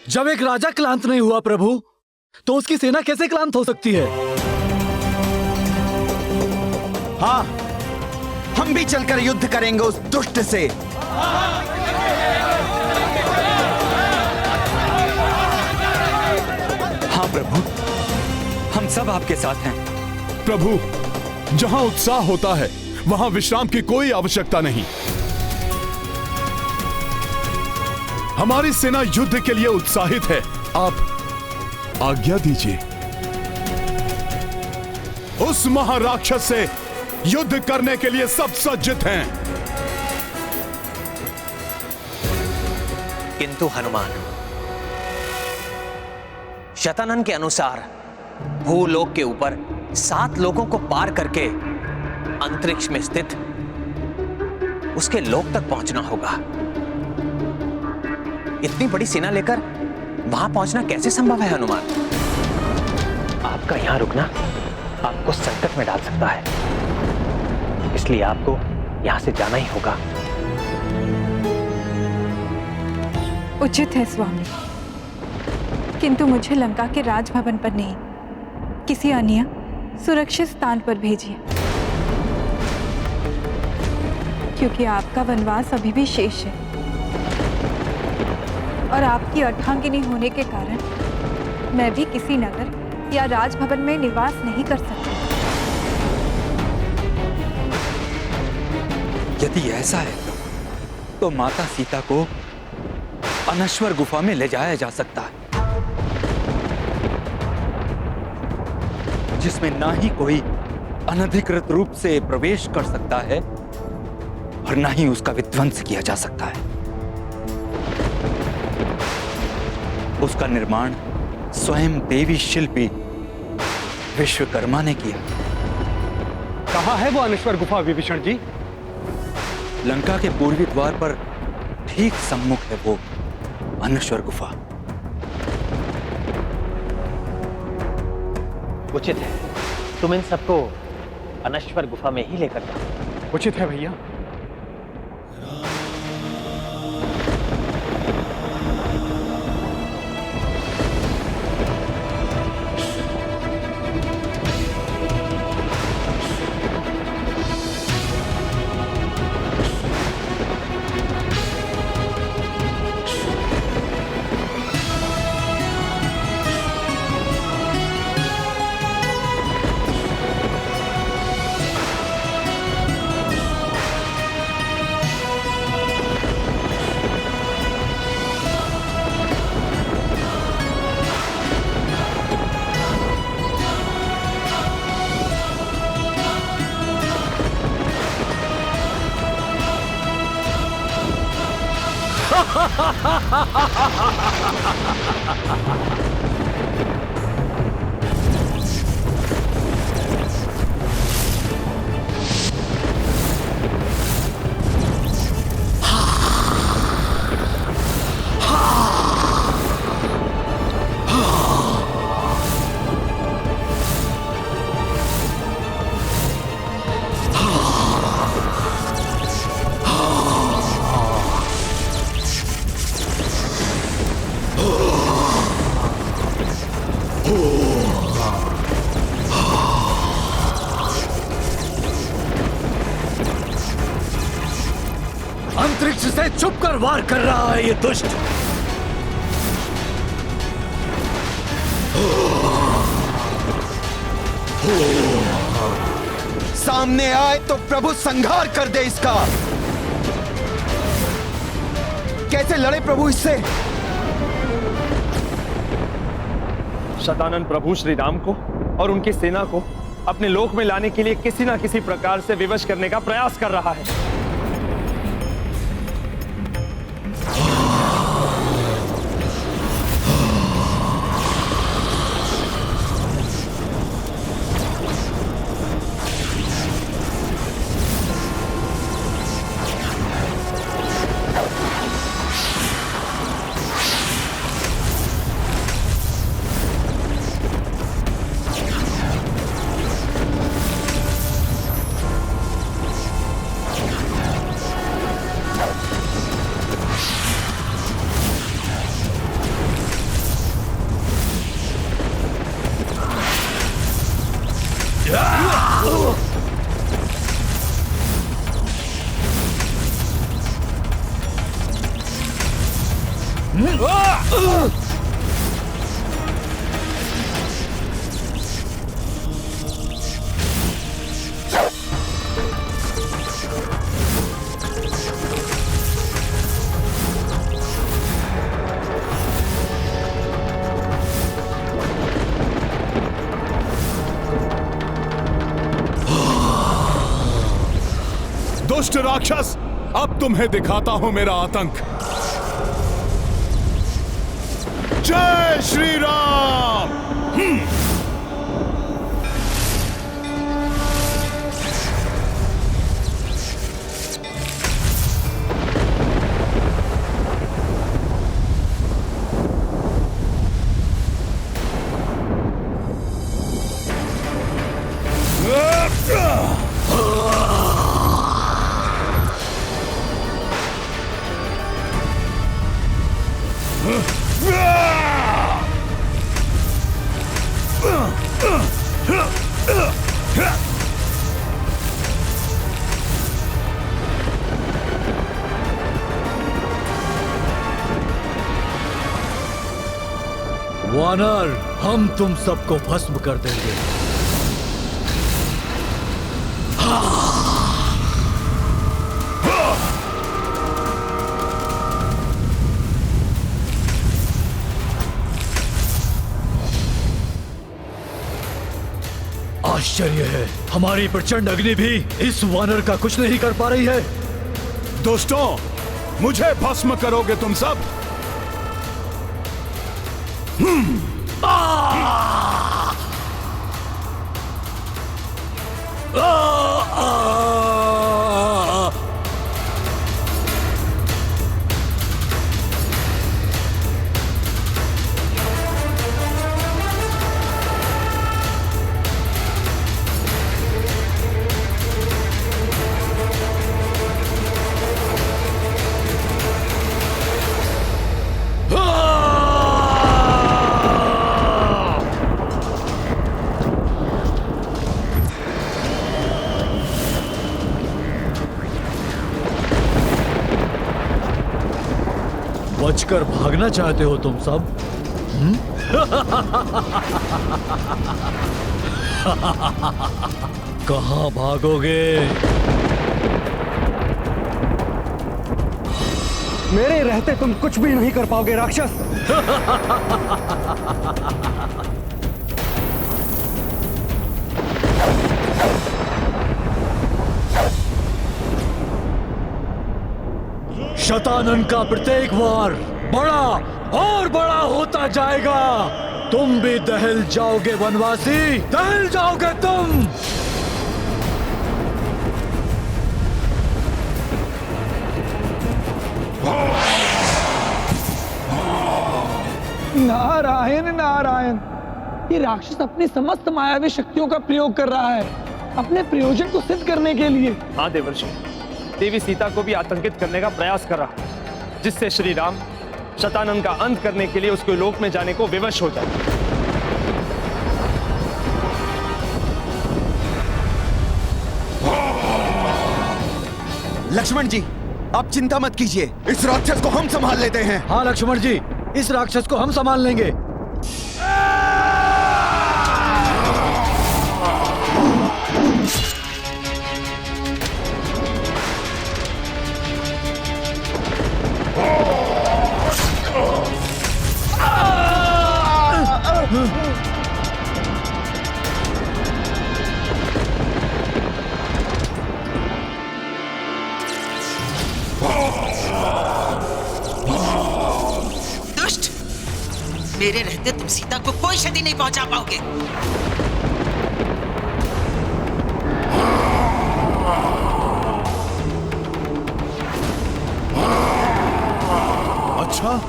जब एक राजा क्लांत नहीं हुआ प्रभु, तो उसकी सेना कैसे क्लांत हो सकती है? हाँ, हम भी चलकर युद्ध करेंगे उस दुष्ट से। हाँ प्रभु, हम सब आपके साथ हैं। प्रभु, जहां उत्साह होता है वहां विश्राम की कोई आवश्यकता नहीं। हमारी सेना युद्ध के लिए उत्साहित है। आप आज्ञा दीजिए। उस महाराक्षस से युद्ध करने के लिए सब सज्जित हैं। किंतु हनुमान, शतानन के अनुसार भूलोक के ऊपर 7 लोकों को पार करके अंतरिक्ष में स्थित उसके लोक तक पहुंचना होगा। इतनी बड़ी सेना लेकर वहां पहुंचना कैसे संभव है हनुमान? आपका यहां रुकना आपको संकट में डाल सकता है, इसलिए आपको यहां से जाना ही होगा। उचित है स्वामी, किंतु मुझे लंका के राजभवन पर नहीं, किसी अन्य सुरक्षित स्थान पर भेजिए, क्योंकि आपका वनवास अभी भी शेष है और आपकी अर्धांगिनी होने के कारण मैं भी किसी नगर या राजभवन में निवास नहीं कर सकती। यदि ऐसा है तो माता सीता को अनश्वर गुफा में ले जाया जा सकता है, जिसमें ना ही कोई अनधिकृत रूप से प्रवेश कर सकता है और ना ही उसका विध्वंस किया जा सकता है। उसका निर्माण स्वयं देवी शिल्पी विश्वकर्मा ने किया। कहाँ है वो अनश्वर गुफा विभीषण जी? लंका के पूर्वी द्वार पर ठीक सम्मुख है वो अनश्वर गुफा। उचित है, तुम इन सबको अनश्वर गुफा में ही लेकर जाओ। उचित है भैया। अंतरिक्ष से छुप कर वार कर रहा है ये दुष्ट। सामने आए तो प्रभु संहार कर दे इसका। कैसे लड़े प्रभु इससे? शतानन प्रभु श्री राम को और उनकी सेना को अपने लोक में लाने के लिए किसी न किसी प्रकार से विवश करने का प्रयास कर रहा है। दुष्ट राक्षस, अब तुम्हें दिखाता हूं मेरा आतंक। जय श्री राम। वानर, हम तुम सबको भस्म कर देंगे। आश्चर्य है, हमारी प्रचंड अग्नि भी इस वानर का कुछ नहीं कर पा रही है। दोस्तों, मुझे भस्म करोगे तुम सब? बचकर भागना चाहते हो तुम सब? कहां भागोगे? मेरे रहते तुम कुछ भी नहीं कर पाओगे राक्षस। शतानन का प्रत्येक वार बड़ा और बड़ा होता जाएगा। तुम भी दहल जाओगे वनवासी, दहल जाओगे तुम। नारायण नारायण, ये राक्षस अपनी समस्त मायावी शक्तियों का प्रयोग कर रहा है अपने प्रयोजन को सिद्ध करने के लिए। हाँ देवर्षि, देवी सीता को भी आतंकित करने का प्रयास कर रहा है, जिससे श्री राम शतानन का अंत करने के लिए उसके लोक में जाने को विवश हो जाए। लक्ष्मण जी, आप चिंता मत कीजिए, इस राक्षस को हम संभाल लेते हैं। हाँ लक्ष्मण जी, इस राक्षस को हम संभाल लेंगे। दुष्ट, मेरे रहते तुम सीता को कोई क्षति नहीं पहुंचा पाओगे। अच्छा,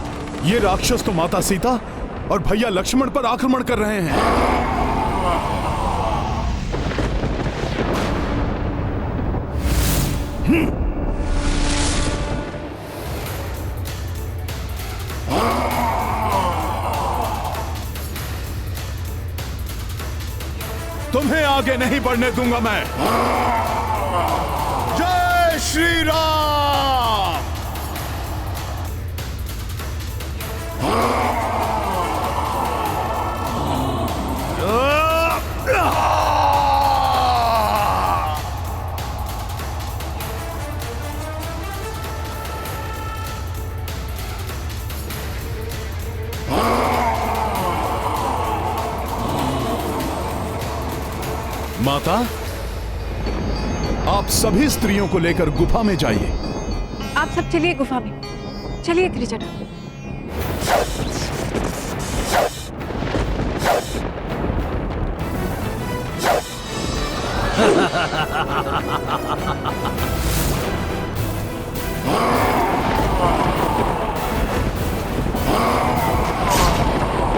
ये राक्षस तो माता सीता और भैया लक्ष्मण पर आक्रमण कर रहे हैं। तुम्हें आगे नहीं बढ़ने दूंगा मैं। जय श्री राम। माता, आप सभी स्त्रियों को लेकर गुफा में जाइए। आप सब चलिए गुफा में, चलिए त्रिजटा।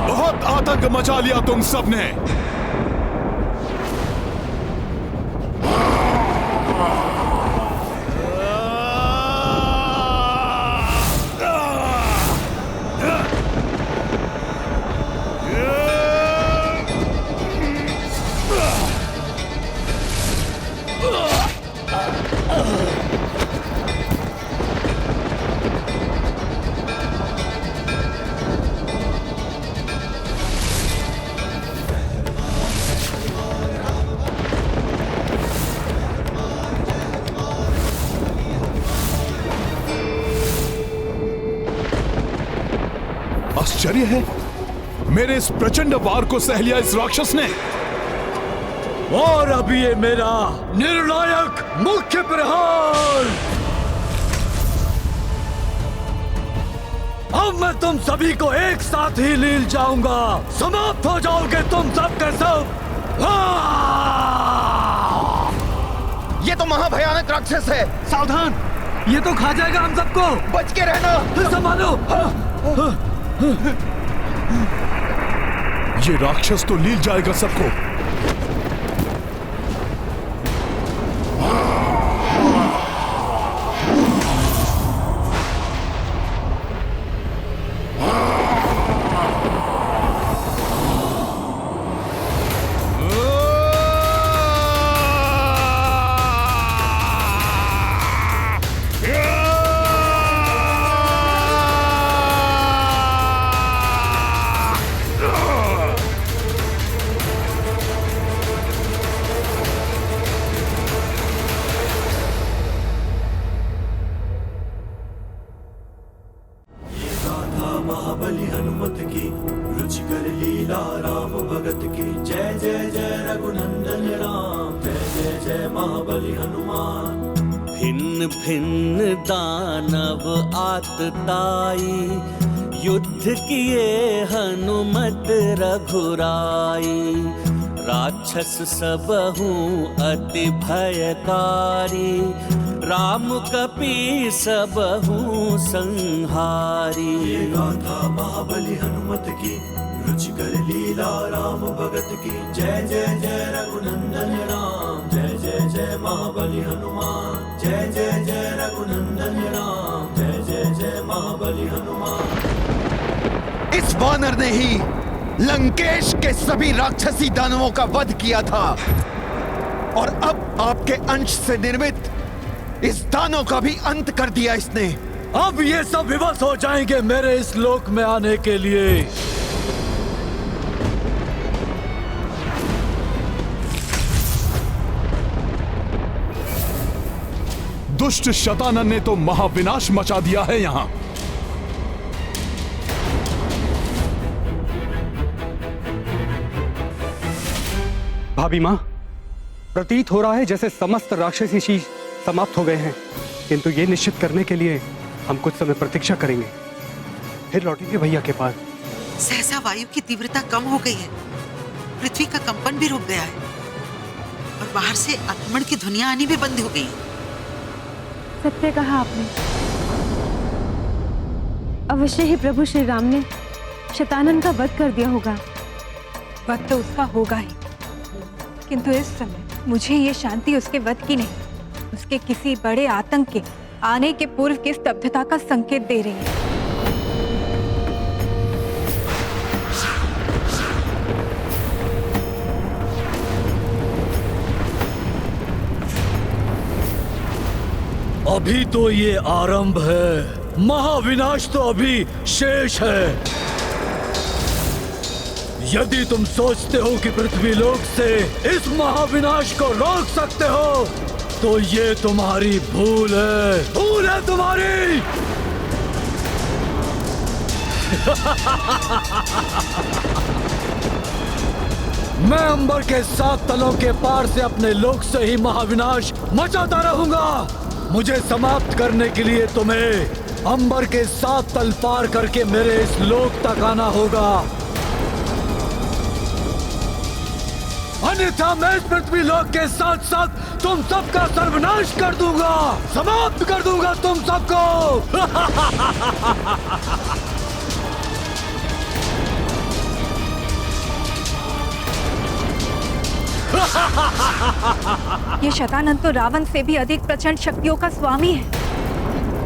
बहुत आतंक मचा लिया तुम सबने। आश्चर्य है, मेरे इस प्रचंड वार को सह लिया इस राक्षस ने। और अब ये मेरा निर्णायक मुख्य प्रहार। अब मैं तुम सभी को एक साथ ही लील जाऊंगा। समाप्त हो जाओगे तुम सब के सब। ये तो महाभयानक राक्षस है, सावधान। ये तो खा जाएगा हम सबको। बच के रहना। संभालो। ये राक्षस तो लील जाएगा सबको। महाबली हनुमत की रुचिकर लीला राम भगत की। जय जय जय रघुनंदन राम, जय जय जय महाबली हनुमान। भिन्न भिन्न दानव आतताई, युद्ध किए हनुमत रघुराई। राक्षस सबहु अति भयकारी, राम कपी सबहु संहारी। ये गाथा महाबली हनुमत की रुचिकर लीला राम भगत की। जय जय जय रघुनंदन राम, जय जय जय महाबली हनुमान। जय जय जय रघुनंदन राम, जय जय जय महाबली हनुमान। इस वानर ने ही लंकेश के सभी राक्षसी दानवों का वध किया था, और अब आपके अंश से निर्मित इस दानव का भी अंत कर दिया इसने। अब ये सब विवश हो जाएंगे मेरे इस लोक में आने के लिए। दुष्ट शतानन ने तो महाविनाश मचा दिया है यहां। भाभी मां, प्रतीत हो रहा है जैसे समस्त राक्षसी शीश समाप्त हो गए हैं, किंतु ये निश्चित करने के लिए हम कुछ समय प्रतीक्षा करेंगे, फिर लौटेंगे भैया के पास। सहसा वायु की तीव्रता कम हो गई है, पृथ्वी का कंपन भी रुक गया है और बाहर से आक्रमण की ध्वनियां आनी भी बंद हो गई। सत्य कहा आपने। अवश्य ही प्रभु श्री राम ने शतानन का वध कर दिया होगा। वध तो उसका होगा ही, किंतु इस समय मुझे ये शांति उसके वध की नहीं, उसके किसी बड़े आतंक के आने के पूर्व की स्तब्धता का संकेत दे रही है। अभी तो ये आरंभ है, महाविनाश तो अभी शेष है। यदि तुम सोचते हो कि पृथ्वी लोक से इस महाविनाश को रोक सकते हो, तो ये तुम्हारी भूल है तुम्हारी। मैं अंबर के 7 तलों के पार से अपने लोक से ही महाविनाश मचाता रहूंगा। मुझे समाप्त करने के लिए तुम्हें अंबर के 7 तल पार करके मेरे इस लोक तक आना होगा, अन्यथा मैं इस पृथ्वी लोक के साथ साथ तुम सबका सर्वनाश कर दूंगा, समाप्त कर दूंगा तुम सबको। ये शतानंद तो रावण से भी अधिक प्रचंड शक्तियों का स्वामी है।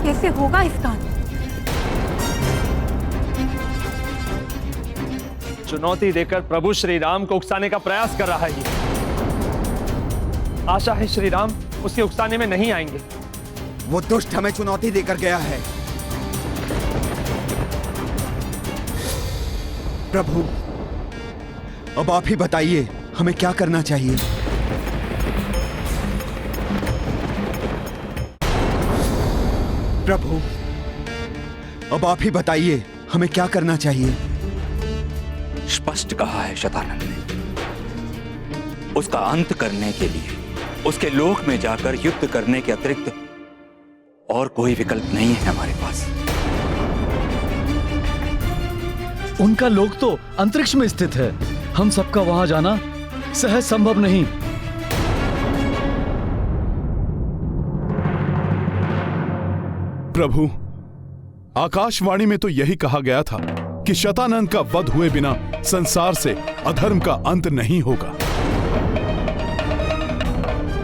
कैसे होगा इसका अंत? चुनौती देकर प्रभु श्री राम को उकसाने का प्रयास कर रहा है ये। आशा है श्री राम उसके उकसाने में नहीं आएंगे। वो दुष्ट हमें चुनौती देकर गया है। प्रभु, अब आप ही बताइए हमें क्या करना चाहिए। प्रभु, अब आप ही बताइए हमें क्या करना चाहिए। स्पष्ट कहा है शतानंद ने, उसका अंत करने के लिए उसके लोक में जाकर युद्ध करने के अतिरिक्त और कोई विकल्प नहीं है हमारे पास। उनका लोक तो अंतरिक्ष में स्थित है, हम सबका वहां जाना सहज संभव नहीं। प्रभु, आकाशवाणी में तो यही कहा गया था कि शतानंद का वध हुए बिना संसार से अधर्म का अंत नहीं होगा।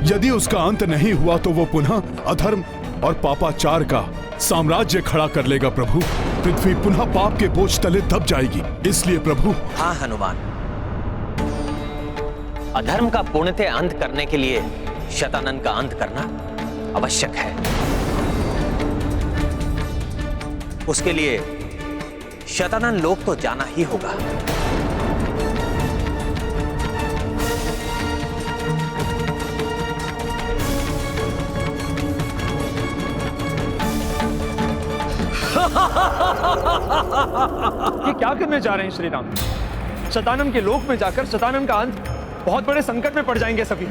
यदि उसका अंत नहीं हुआ तो वो पुनः अधर्म और पापाचार का साम्राज्य खड़ा कर लेगा। प्रभु, पृथ्वी पुनः पाप के बोझ तले दब जाएगी। इसलिए प्रभु। हाँ हनुमान, अधर्म का पूर्णतः अंत करने के लिए शतानंद का अंत करना आवश्यक है। उसके लिए शतानंद लोक तो जाना ही होगा। ये क्या करने जा रहे हैं श्री राम? शतानंद के लोक में जाकर शतानंद का अंत, बहुत बड़े संकट में पड़ जाएंगे सभी।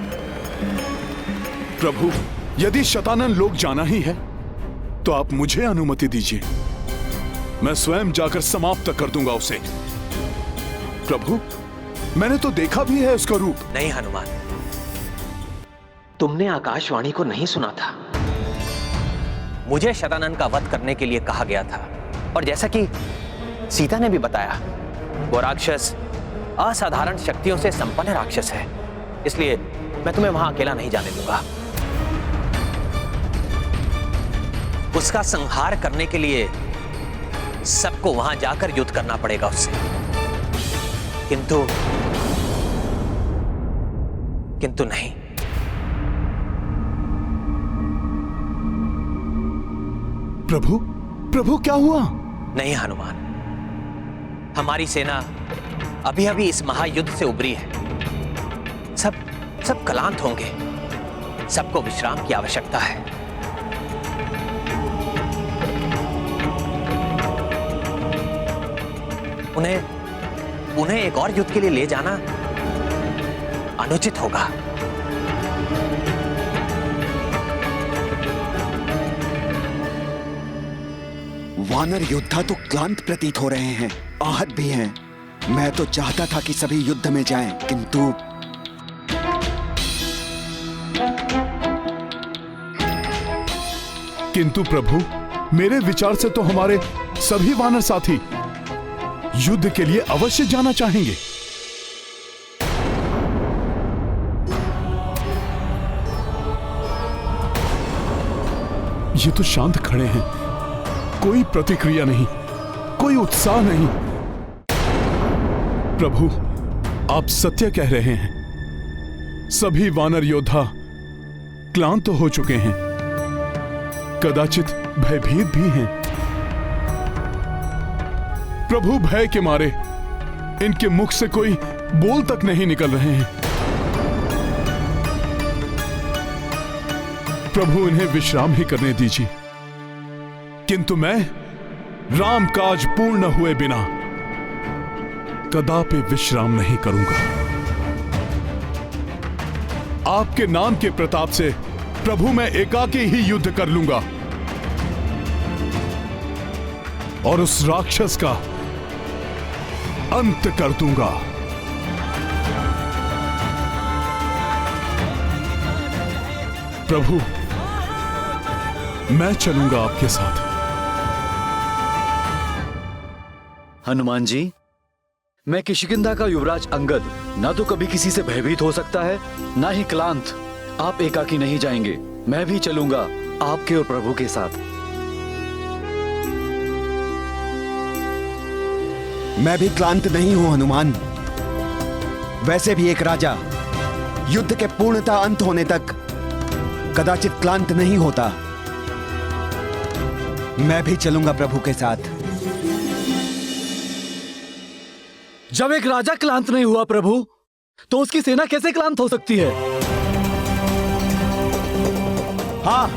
प्रभु, यदि शतानंद लोक जाना ही है तो आप मुझे अनुमति दीजिए, मैं स्वयं जाकर समाप्त कर दूंगा उसे। प्रभु, मैंने तो देखा भी है उसका रूप। नहीं हनुमान, तुमने आकाशवाणी को नहीं सुना था। मुझे शतानंद का वध करने के लिए कहा गया था, और जैसा कि सीता ने भी बताया, वो राक्षस असाधारण शक्तियों से संपन्न राक्षस है। इसलिए मैं तुम्हें वहां अकेला नहीं जाने दूंगा। उसका संहार करने के लिए सबको वहां जाकर युद्ध करना पड़ेगा उससे। किंतु नहीं, प्रभु क्या हुआ? नहीं हनुमान, हमारी सेना अभी अभी इस महायुद्ध से उबरी है। सब क्लांत होंगे, सबको विश्राम की आवश्यकता है। उन्हें एक और युद्ध के लिए ले जाना अनुचित होगा। वानर योद्धा तो क्लांत प्रतीत हो रहे हैं, आहत भी हैं। मैं तो चाहता था कि सभी युद्ध में जाएं, किंतु प्रभु, मेरे विचार से तो हमारे सभी वानर साथी युद्ध के लिए अवश्य जाना चाहेंगे। ये तो शांत खड़े हैं, कोई प्रतिक्रिया नहीं, कोई उत्साह नहीं। प्रभु, आप सत्य कह रहे हैं, सभी वानर योद्धा क्लांत तो हो चुके हैं, कदाचित भयभीत भी हैं। प्रभु, भय के मारे इनके मुख से कोई बोल तक नहीं निकल रहे हैं। प्रभु, इन्हें विश्राम ही करने दीजिए। किंतु मैं राम काज पूर्ण हुए बिना कदापि विश्राम नहीं करूंगा। आपके नाम के प्रताप से प्रभु मैं एकाकी ही युद्ध कर लूंगा और उस राक्षस का अंत कर दूंगा। प्रभु मैं चलूंगा आपके साथ। हनुमान जी, मैं किष्किंधा का युवराज अंगद ना तो कभी किसी से भयभीत हो सकता है, ना ही क्लांत। आप एकाकी नहीं जाएंगे, मैं भी चलूंगा आपके और प्रभु के साथ। मैं भी क्लांत नहीं हूं हनुमान। वैसे भी एक राजा युद्ध के पूर्णतः अंत होने तक कदाचित क्लांत नहीं होता। मैं भी चलूंगा प्रभु के साथ। जब एक राजा क्लांत नहीं हुआ प्रभु, तो उसकी सेना कैसे क्लांत हो सकती है? हाँ,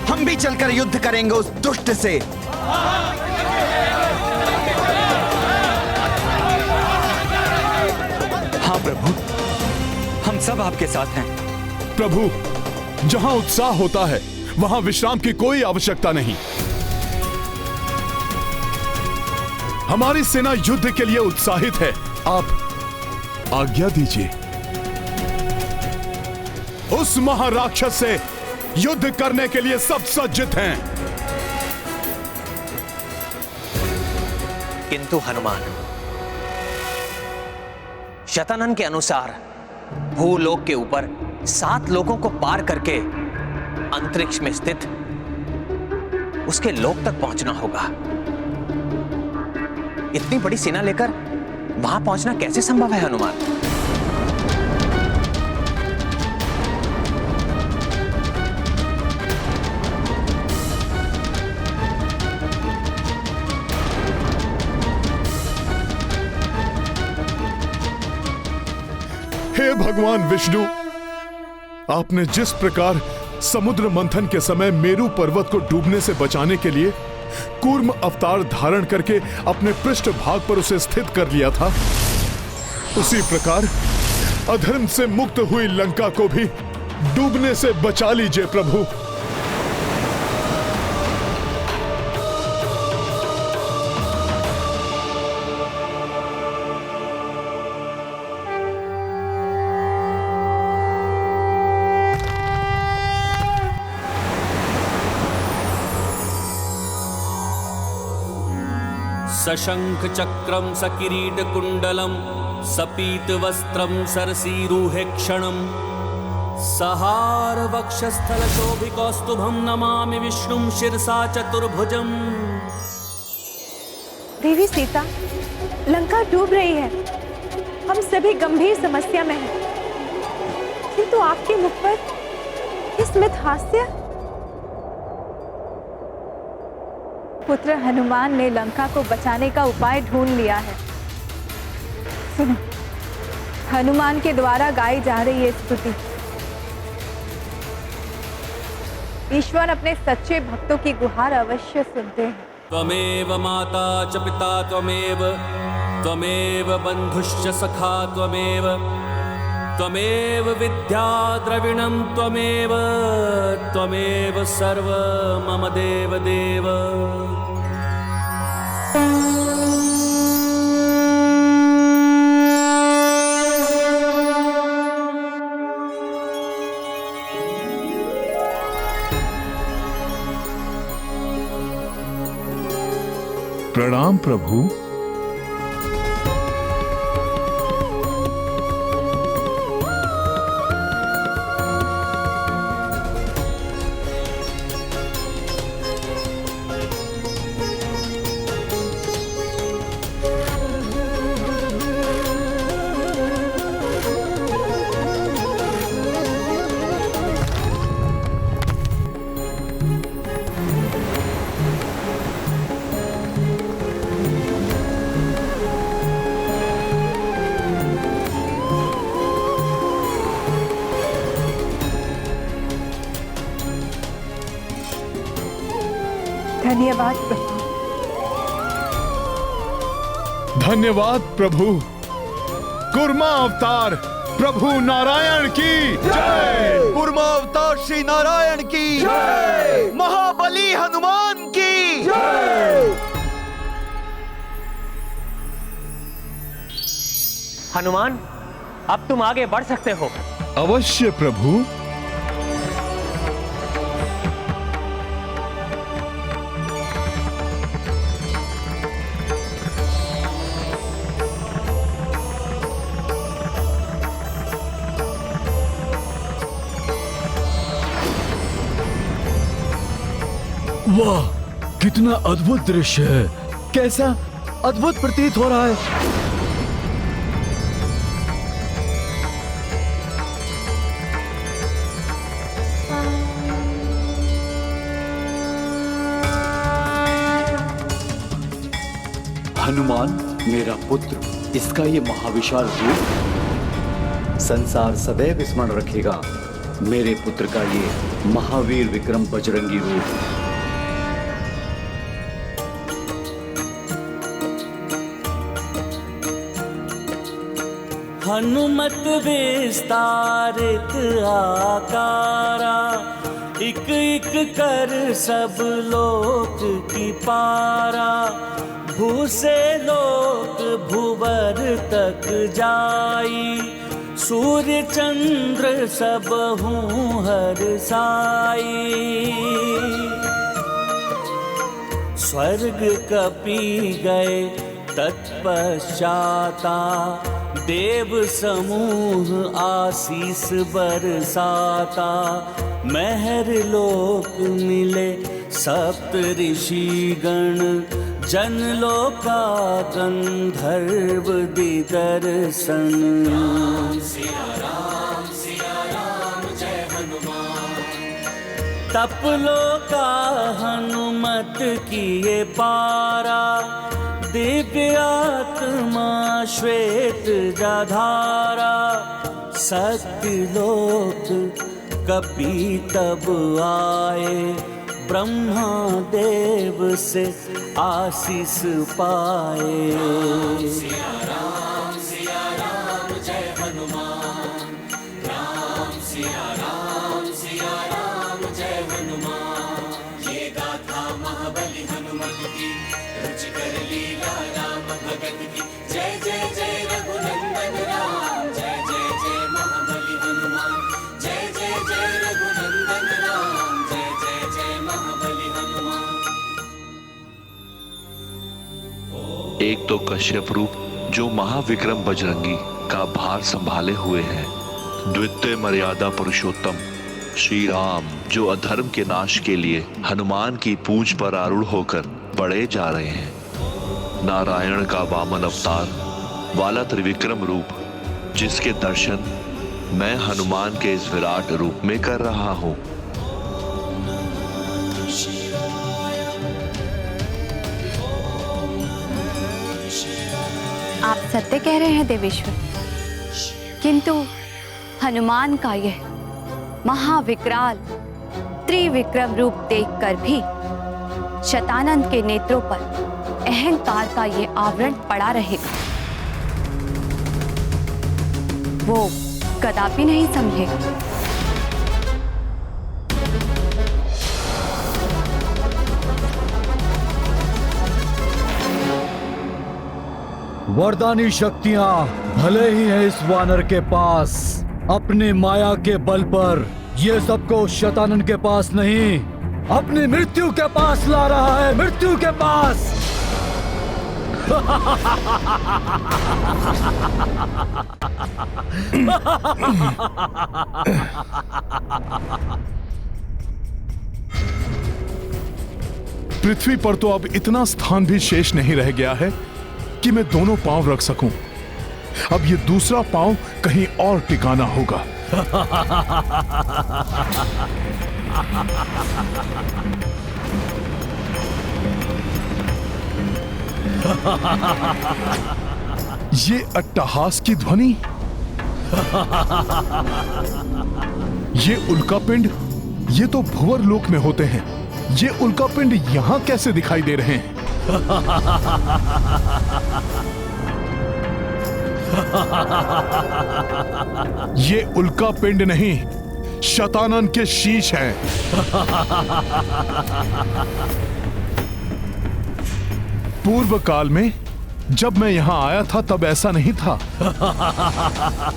हम भी चलकर युद्ध करेंगे उस दुष्ट से। हाँ प्रभु, हम सब आपके साथ हैं। प्रभु, जहां उत्साह होता है वहां विश्राम की कोई आवश्यकता नहीं। हमारी सेना युद्ध के लिए उत्साहित है। आप आज्ञा दीजिए। उस महाराक्षस से युद्ध करने के लिए सब सज्जित हैं। किंतु हनुमान, शतानन के अनुसार भूलोक के ऊपर 7 लोकों को पार करके अंतरिक्ष में स्थित उसके लोक तक पहुंचना होगा। इतनी बड़ी सेना लेकर वहां पहुंचना कैसे संभव है हनुमान? हे भगवान विष्णु, आपने जिस प्रकार समुद्र मंथन के समय मेरू पर्वत को डूबने से बचाने के लिए कूर्म अवतार धारण करके अपने पृष्ठ भाग पर उसे स्थित कर लिया था, उसी प्रकार अधर्म से मुक्त हुई लंका को भी डूबने से बचा लीजिए प्रभु। सशंख चक्रम सकिरीट कुंडलम सपीत वस्त्रम सरसीरुहे क्षणम सहार वक्षस्थल शोभिकौस्तुभम नमामि विष्णुम शिरसा चतुर्भुजम। देवी सीता, लंका डूब रही है। हम सभी गंभीर समस्या में हैं। किंतु आपके मुख पर ये स्मित हास्य। पुत्र हनुमान ने लंका को बचाने का उपाय ढूंढ लिया है। सुनो, हनुमान के द्वारा गाई जा रही है स्तुति। ईश्वर अपने सच्चे भक्तों की गुहार अवश्य सुनते हैं। त्वमेव माता च पिता त्वमेव बंधुश्च सखा त्वमेव विद्या द्रविणं त्वमेव सर्व मम देव देव। प्रणाम प्रभु। धन्यवाद प्रभु। धन्यवाद प्रभु। कूर्मा अवतार प्रभु नारायण की जय, कूर्मावतार श्री नारायण की जय, महाबली हनुमान की जय। हनुमान, अब तुम आगे बढ़ सकते हो। अवश्य प्रभु। वाह, कितना अद्भुत दृश्य है। कैसा अद्भुत प्रतीत हो रहा है। हनुमान मेरा पुत्र, इसका ये महाविशाल रूप संसार सदैव स्मरण रखेगा। मेरे पुत्र का ये महावीर विक्रम बजरंगी रूप। हनुमत विस्तारित आकारा, एक एक कर सब लोक की पारा। भू से लोक भुवर तक जाई, सूर्य चंद्र सब हूँ हर साई। स्वर्ग कपि गए तत्पश्चाता, देव समूह आशीष बरसाता। महर लोक मिले सप्त ऋषि गण, जन लोका गंधर्व दिदर्शन। सिया राम जय हनुमान। तप लोका हनुमत किए पारा, दिव्य आत्मा श्वेत जधारा। सत्य लोक कपि तब आए, ब्रह्मा देव से आशीष पाए। सिया राम जय हनुमान। राम सिया राम जय हनुमान। ये गाथा महाबली हनुमत की, रुचि कर लीला राम भगत की। जय जय जय रघुनंदन राम, जय जय जय महाबली हनुमान। जय जय जय रघुनंदन राम, जय जय जय महाबली हनुमान। एक तो कश्यप रूप जो महाविक्रम बजरंगी का भार संभाले हुए हैं, द्वितीय मर्यादा पुरुषोत्तम श्री राम जो अधर्म के नाश के लिए हनुमान की पूंछ पर आरूढ़ होकर बढ़े जा रहे हैं, नारायण का वामन अवतार वाला त्रिविक्रम रूप जिसके दर्शन मैं हनुमान के इस विराट रूप में कर रहा हूं। आप सत्य कह रहे हैं देवेश्वर, किंतु हनुमान का यह महाविकराल त्रिविक्रम रूप देखकर भी शतानंद के नेत्रों पर अहंकार का ये आवरण पड़ा रहेगा। वो कदापि नहीं समझेगा। वरदानी शक्तियां भले ही हैं इस वानर के पास, अपनी माया के बल पर ये सबको शतानंद के पास नहीं, अपनी मृत्यु के पास ला रहा है। मृत्यु के पास। पृथ्वी पर तो अब इतना स्थान भी शेष नहीं रह गया है कि मैं दोनों पांव रख सकूं। अब ये दूसरा पांव कहीं और टिकाना होगा। ये अट्टहास की ध्वनि, ये उल्कापिंड, ये तो भुवर लोक में होते हैं। ये उल्कापिंड यहां कैसे दिखाई दे रहे हैं? ये उल्का पिंड नहीं, शतानन के शीश हैं। पूर्व काल में जब मैं यहां आया था तब ऐसा नहीं था।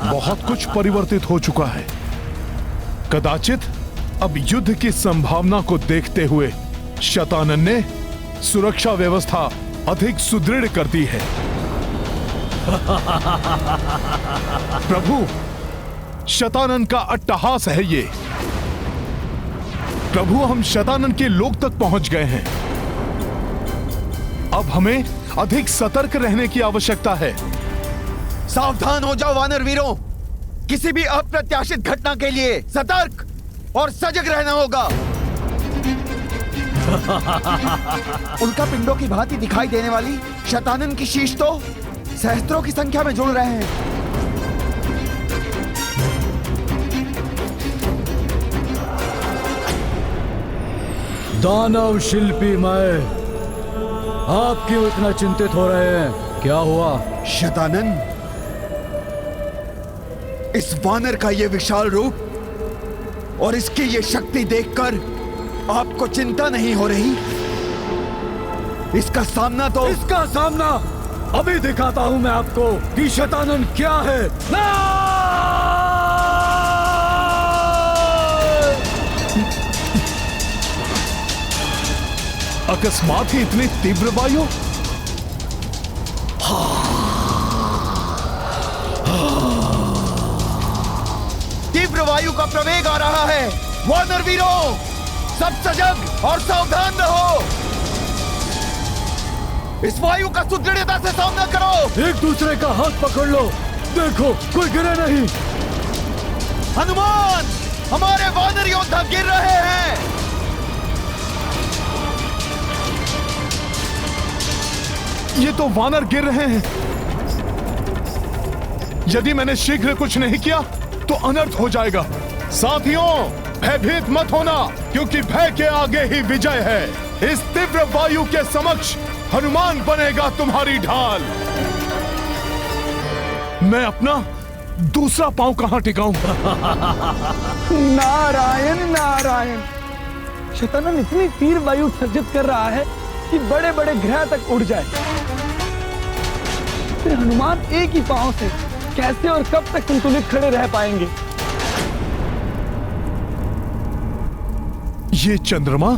बहुत कुछ परिवर्तित हो चुका है। कदाचित अब युद्ध की संभावना को देखते हुए शतानन ने सुरक्षा व्यवस्था अधिक सुदृढ़ कर दी है। प्रभु, शतानन का अट्टहास है ये। प्रभु, हम शतानन के लोक तक पहुंच गए हैं। अब हमें अधिक सतर्क रहने की आवश्यकता है। सावधान हो जाओ वानर वीरों, किसी भी अप्रत्याशित घटना के लिए सतर्क और सजग रहना होगा। उल्का पिंडों की भांति दिखाई देने वाली शतानन की शीश तो सहस्त्रों की संख्या में जुड़ रहे हैं। दानव शिल्पी मैं, आप क्यों इतना चिंतित हो रहे हैं? क्या हुआ? शतानन, इस वानर का ये विशाल रूप और इसकी ये शक्ति देखकर आपको चिंता नहीं हो रही? इसका सामना अभी दिखाता हूं मैं आपको कि शतानन क्या है। अकस्मात ही इतनी तीव्र वायु? तीव्र वायु का प्रवेग आ रहा है। वानर वीरों, सब सजग और सावधान रहो। इस वायु का सुदृढ़ता से सामना करो। एक दूसरे का हाथ पकड़ लो, देखो कोई गिरे नहीं। हनुमान, हमारे वानर योद्धा गिर रहे हैं। ये तो वानर गिर रहे हैं। यदि मैंने शीघ्र कुछ नहीं किया तो अनर्थ हो जाएगा। साथियों, भयभीत मत होना, क्योंकि भय के आगे ही विजय है। इस तीव्र वायु के समक्ष हनुमान बनेगा तुम्हारी ढाल। मैं अपना दूसरा पांव कहां टिकाऊं? नारायण नारायण, शतानन इतनी तीव्र वायु सर्जित कर रहा है कि बड़े बड़े ग्रह तक उड़ जाए। फिर हनुमान एक ही पांव से कैसे और कब तक संतुलित खड़े रह पाएंगे? ये चंद्रमा,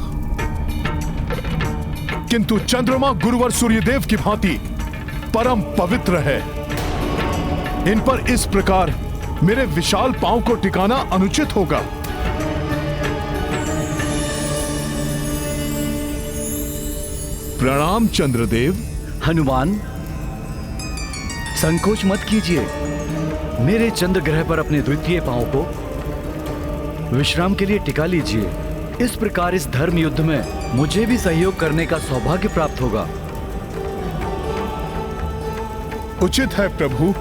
किंतु चंद्रमा गुरुवर सूर्यदेव की भांति परम पवित्र है। इन पर इस प्रकार मेरे विशाल पांव को टिकाना अनुचित होगा। प्रणाम चंद्रदेव। हनुमान, संकोच मत कीजिए। मेरे चंद्र ग्रह पर अपने द्वितीय पांव को विश्राम के लिए टिका लीजिए। इस प्रकार इस धर्म युद्ध में मुझे भी सहयोग करने का सौभाग्य प्राप्त होगा। उचित है प्रभु।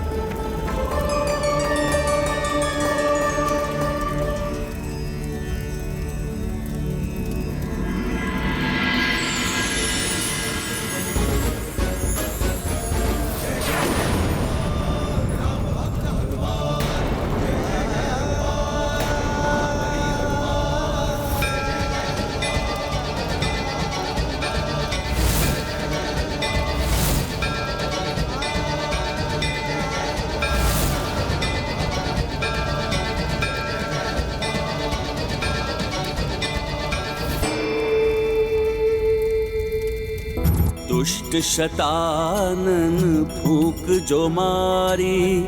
दुष्ट शतानन फूक जो मारी,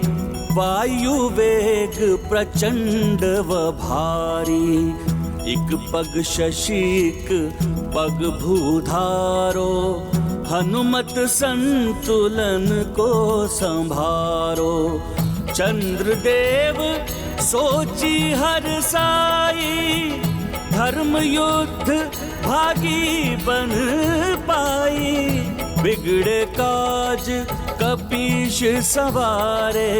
वायु वेग प्रचंड व भारी। एक पग शशीक पग भूधारो, हनुमत संतुलन को संभारो। चंद्रदेव सोची हर साई, धर्म युद्ध भागी बन पाई। बिगड़े काज कपीश सवारे,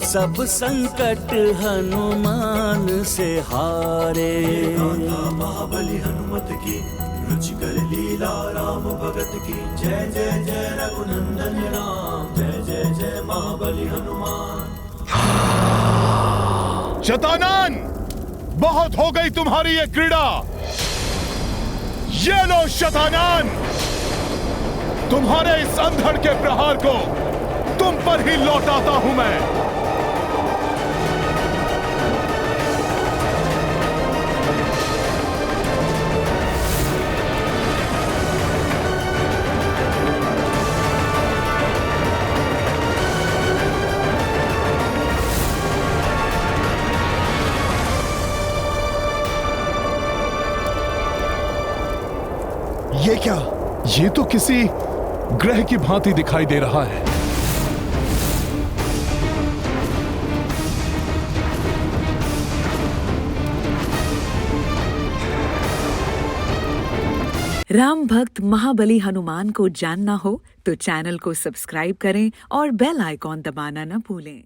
सब संकट हनुमान से हारे। महाबली हनुमत की रुचिकर लीला राम भगत की। जय जय जय रघुनंदन राम, जय जय जय महाबली। महाबली हनुमान। शतानन, बहुत हो गई तुम्हारी ये क्रीड़ा। ये लो शतानन, तुम्हारे इस अंधड़ के प्रहार को तुम पर ही लौटाता हूं मैं। ये क्या? ये तो किसी ग्रह की भांति दिखाई दे रहा है। राम भक्त महाबली हनुमान को जानना हो तो चैनल को सब्सक्राइब करें और बेल आइकॉन दबाना न भूलें।